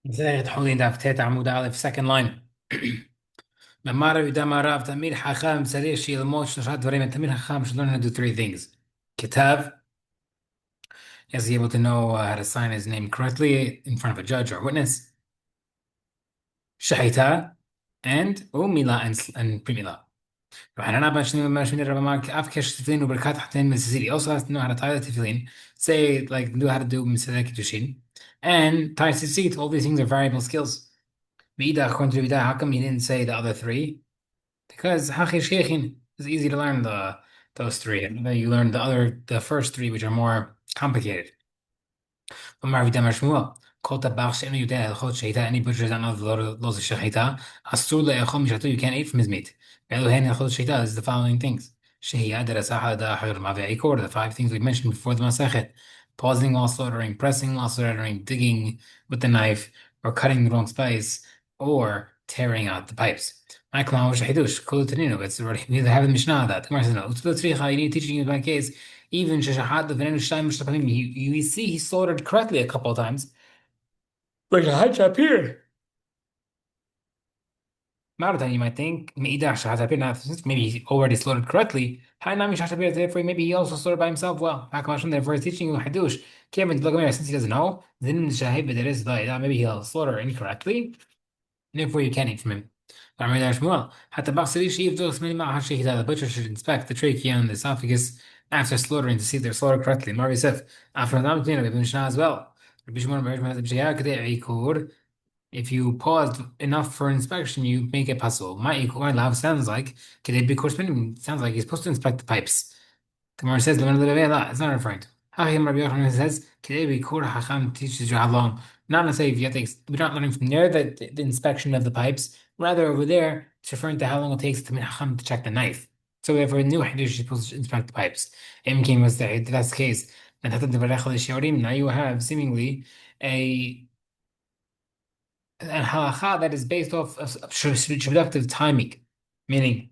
زائد Hullin Daf تيتا عمود ألف second line. لما رأى دام رأى تأمير حاخام سريع شيء الموت شرط وريم تأمير حاخام should learn how to do three things. كتاب, he has to be able to know how to sign his name correctly in front of a judge or witness. شحيتا and وميلا and بميلا. وحنا نابا شنو ما شنو ربما مارك أفكش تفلين وبركات حتى من سيسيلي also has to know how to tie the tefillin, say like know how to do مسلك tushin and tie tzitzit. All these things are variable skills. V'ida, according to Vida, how come he didn't say the other three? Because Hachi Sheikhin is easy to learn those three. And then you learn the first three, which are more complicated. אמר וידאמר שמואל, כל טבח שאינו יודע הלכות שחיטה, any butcher doesn't know the laws of שחיטה, אסור לאכול משחטו, you can't eat from his meat. ואלו הן הלכות שחיטה, is the following things. שהייה דרסה דא חרמה ועיקור, the five things we mentioned before the masachet. Pausing while slaughtering, pressing while slaughtering, digging with the knife, or cutting the wrong spice, or tearing out the pipes. ما كلام هو חידוש, كله تنينه, it's already, we have the Mishnah that. Gemara says no, it's you need teaching in my case, even Shashahad the Venenu Shtaim Mishnapim, you see he slaughtered correctly a couple of times. Like a high chap here. Marathon, you might think, Me'idah Shahad now since maybe he already slaughtered correctly. Hainami Shahad therefore maybe he also slaughtered by himself well. Hakamashon, therefore he's teaching you Hadush. Kevin, look at me, since he doesn't know, then Shahid, there is maybe he'll slaughter incorrectly. Therefore you can't eat from him. The butcher should inspect the trachea and the esophagus after slaughtering to see if they're slaughtered correctly. Marvi Sif, after the we have Mishnah as well. If you pause enough for inspection, you make it possible. My sounds like sounds like he's supposed to inspect the pipes. The Gemara says, it's not referring to. Hachim Rabbi Yochanan says, Hacham teaches you how long. Not necessarily if you have to, we're not learning from there the inspection of the pipes. Rather, over there, it's referring to how long it takes to Hacham to check the knife. So if a new Hiddush, you're supposed to inspect the pipes. Imkim was there, if that's the case. Now you have seemingly a halacha that is based off of reproductive timing. Meaning,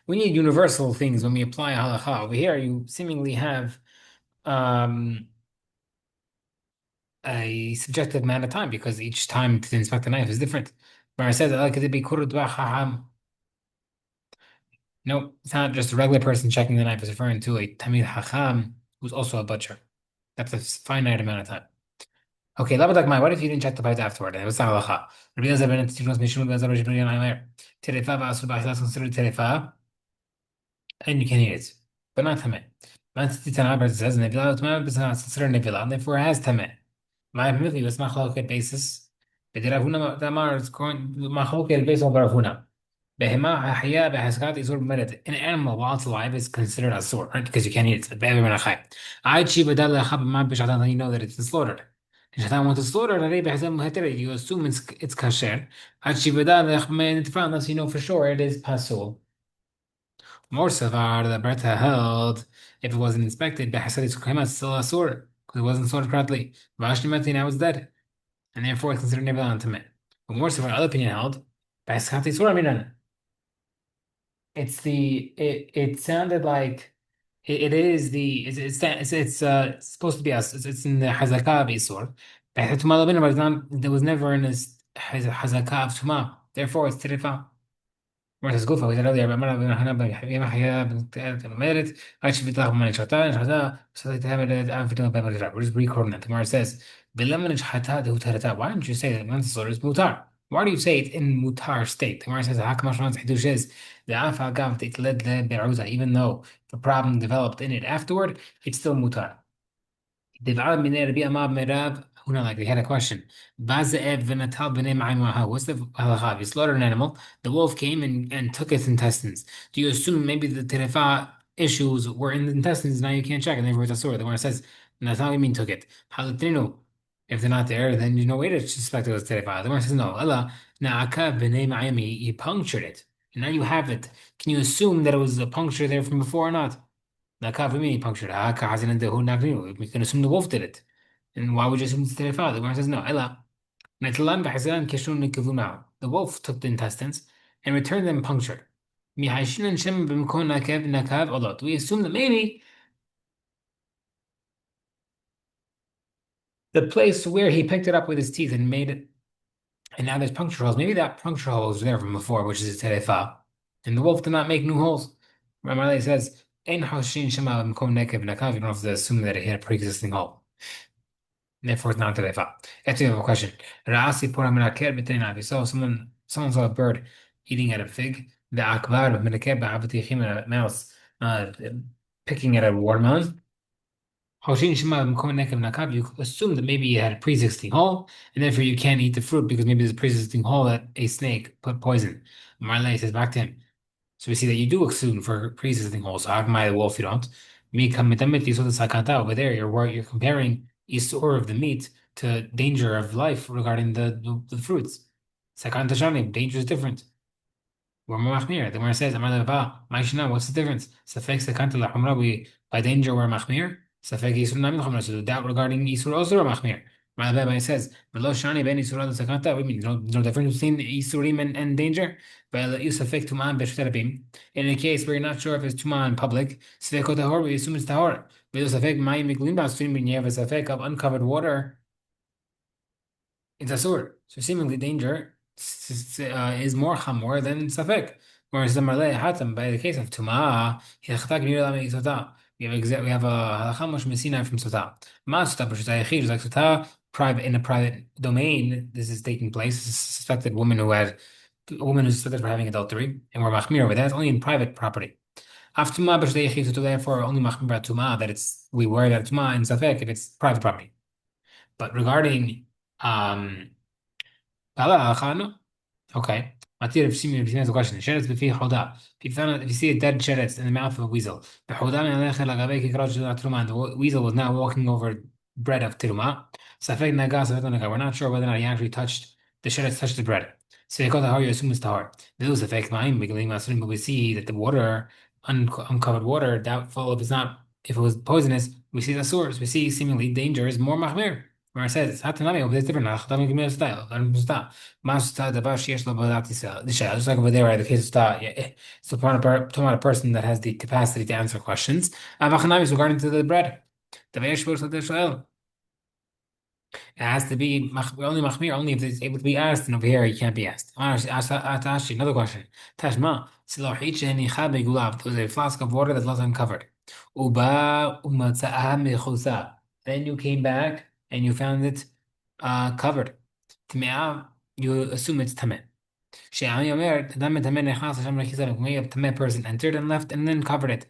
we need universal things when we apply a halacha. Over here, you seemingly have um, a subjective amount of time because each time to inspect the knife is different. Where I said that could it be no, it's not just a regular person checking the knife. It's referring to a tamid hacham who's also a butcher. That's a finite amount of time. Okay, what if you didn't check the pipes afterward? It was not halacha. Rabbi Elazar ben Tzivros Mishum ben Zabra Shibri Yonayimer. Terefa v'asur b'achlas considered terefa, and you can eat it, but not tameh. Tana says nevila utma is not considered nevila, and therefore it has tameh. My family was machloket basis. But Ravuna Tamar is going machloket based on Ravuna. Behema haya behaskat is an animal while it's alive is considered a sword, right? Because you can't eat it. Be'ever menachai. I chibadal lechab ma b'shatan, you know that it's slaughtered. And Shatan wants to slaughter, you assume it's kasher. I chibadal lechab unless you know for sure it is pasul. More savar, the Bertha held, if it wasn't inspected, behasad is still a sword because it wasn't slaughtered correctly. Vashni Mati now is dead, and therefore it's considered never untimate. But more savar, other opinion held, behasad sword minan. It sounded like it is the it's supposed to be us. It's in the Hazakah Isur. But it's not, there was never in this Hazakah of Tuma. Therefore, it's Tirifa. Whereas Gufa, we said earlier, but Mara bin Hana bin Yahya bin Merit, actually, Bitach Mani Shatan, Shata, so they have it after the Bible. We're just recording it. Tomorrow says, Bilaman Shata, the Hutarata. Why don't you say that once the sword is Mutar? Why do you say it in Mutar state? The Gemara says, Hakamash Hidush is the Afa Gav, it led the Beruza, even though the problem developed in it afterward, it's still Mutar. Like they had a question. What's the halacha? If you slaughter an animal, the wolf came and took its intestines. Do you assume maybe the terefa issues were in the intestines, now you can't check, and therefore it's a sword? The one says, that's not what you mean took it. Halatrinu. If they're not there, then there's no way to suspect it was terefa. The one says, no. Allah, na'aka b'nei ma'ayami, he punctured it. And now you have it. Can you assume that it was a puncture there from before or not? Nakavimi punctured. We can assume the wolf did it. And why would you assume it's their father? The Gemara says no. Ella. The wolf took the intestines and returned them punctured. Do we assume that maybe The place where he picked it up with his teeth and made it, and now there's puncture holes. Maybe that puncture hole was there from before, which is a terefa. And the wolf did not make new holes. Remember, it says, "Ein hoshin shema b'mkom nekev nakav." You don't have to assume that it had a pre-existing hole. Therefore, it's not terefa. Actually, I have a question. Ra'asi pora menaker b'teinah. If you saw someone saw a bird eating at a fig, the akbar menaker ba'avatichim, a mouse picking at a watermelon. Hoshin shema b'mkom nekev nakav. You assume that maybe it had a pre-existing hole, and therefore you can't eat the fruit because maybe there's a pre-existing hole that a snake put poison. Marley says back to him. So we see that you do assume for pre-existing holes. So how come I, the wolf, you don't? Me kamitamit yisod sakata over there. You're comparing isur of the meat to danger of life regarding the fruits. Sakanta shani, danger is different. We're more machmir. The Gemara says, "Amar leva, ma'ishna." What's the difference? Safek sakanta lachumra. We by danger we're machmir. Safek isur nami lachumra. So the doubt regarding isur also are machmir. Amar leva it says, "Velo shani ben isur ad sakanta." We mean no difference between isurim and danger. But you safek tuman b'shterabim. In a case where you're not sure if it's tuman in public, safek tahor. We assume it's tahor. Velo safek ma'im miklim b'asrim. When you have a safek of uncovered water, it's asur. So seemingly danger is more chamor than safek. Whereas the marlei hatam, by the case of tumah, we have a halacha mush mesina from sota. Ma sota b'shuta yechid is like sota private in a private domain. This is taking place. This is a suspected woman a woman who's suspected for having adultery, and we're machmir over that. It's only in private property. Af tumah b'shuta yechid, so therefore only machmir about tumah that we worry about tumah in safek if it's private property. But regarding um no. Okay. Matir, if you have a question. Sheretz b'fi choda. If you see a dead sheretz in the mouth of a weasel, the choda min alecha lagavei kikrot shel truma. The weasel was now walking over bread of teruma. Safek naga, safek naga. We're not sure whether or not he actually touched the sheretz touched the bread. So you assume it's tahor. This is safek ma'im b'gelim masurim, but we see that the water, uncovered water, doubtful if it was poisonous, we see the source. We see seemingly danger is more mahmir. Where it says it's hatanami, but it's different. Hatanami can be a style. Masta davar sheyesh lo b'adat yisrael. Just like over there, right? The case of star, yeah, it's talking about a person that has the capacity to answer questions. Avachanami is regarding to the bread. Davar yesh lo Israel. It has to be only machmir, only if it's able to be asked, and over here he can't be asked. Another question. Tashma, there was a flask of water that was uncovered. Then you came back and you found it covered. Tme'ah, you assume it's tameh. She'ani omer, tameh tameh nechnas Hashem rechisav. Maybe a tameh person entered and left and then covered it.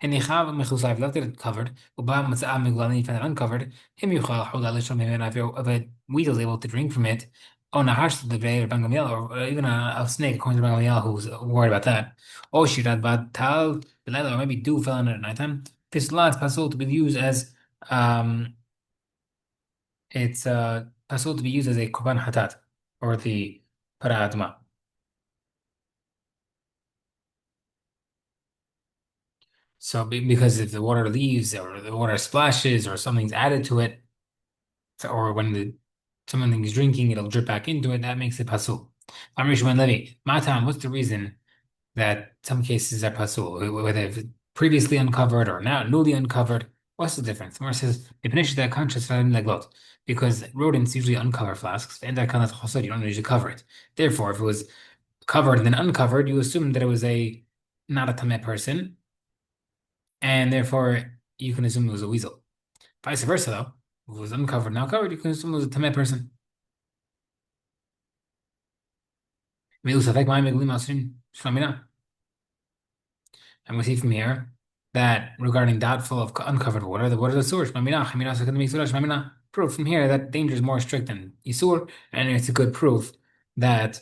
Henichav mechusav, left it covered. Uba matzah migdal, and you found it uncovered. Him yuchal chulal lishon mimena, if a weasel is able to drink from it. Oh, nahash the or Ben Gamliel, or even a snake, according to Ben Gamliel, who's worried about that. Oh, shirad bad tal, or maybe dew fell on it at nighttime. This lot is possible to be used as it's possible to be used as a korban hatat or the paradma. So because if the water leaves or the water splashes or something's added to it, or when something is drinking, it'll drip back into it. That makes it pasul. Amrish Ben Levi, Matam, what's the reason that some cases are pasul, whether it's previously uncovered or now newly uncovered? What's the difference? Mar says because rodents usually uncover flasks, and that kind of you don't usually cover it. Therefore, if it was covered and then uncovered, you assume that it was not a tameh person, and therefore you can assume it was a weasel. Vice versa, though, if it was uncovered, now covered, you can assume it was a tameh person. And we see from here that regarding doubtful of uncovered water, the water is a source. Proof from here that danger is more strict than Isur, and it's a good proof that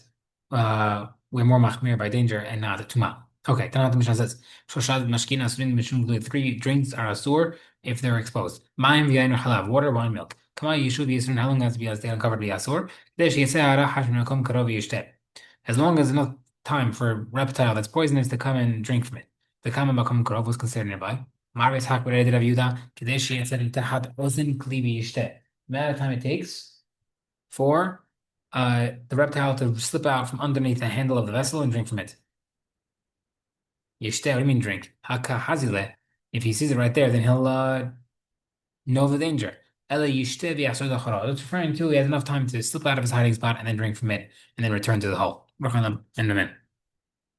we're more machmir by danger and not tuma. Okay, then the Mishnah says, three drinks are asur if they're exposed. Mayim v'yayin or halav, water, wine, milk. Kama yishu v'yisrun, how long has to be stay uncovered v'yasur? As long as enough time for a reptile that's poisonous to come and drink from it. The Kama Makom Krov was considered nearby. Maris Hak Bered Rav Yehuda, Kadeshi said Tahat Ozen Klibi Yishte. The amount of time it takes for the reptile to slip out from underneath the handle of the vessel and drink from it. Yishte, what do you mean drink? Haka Hazile. If he sees it right there, then he'll know the danger. Ela yishteh v'yachzor l'chara. It's referring to he has enough time to slip out of his hiding spot and then drink from it, and then return to the hole. Work on them and them in.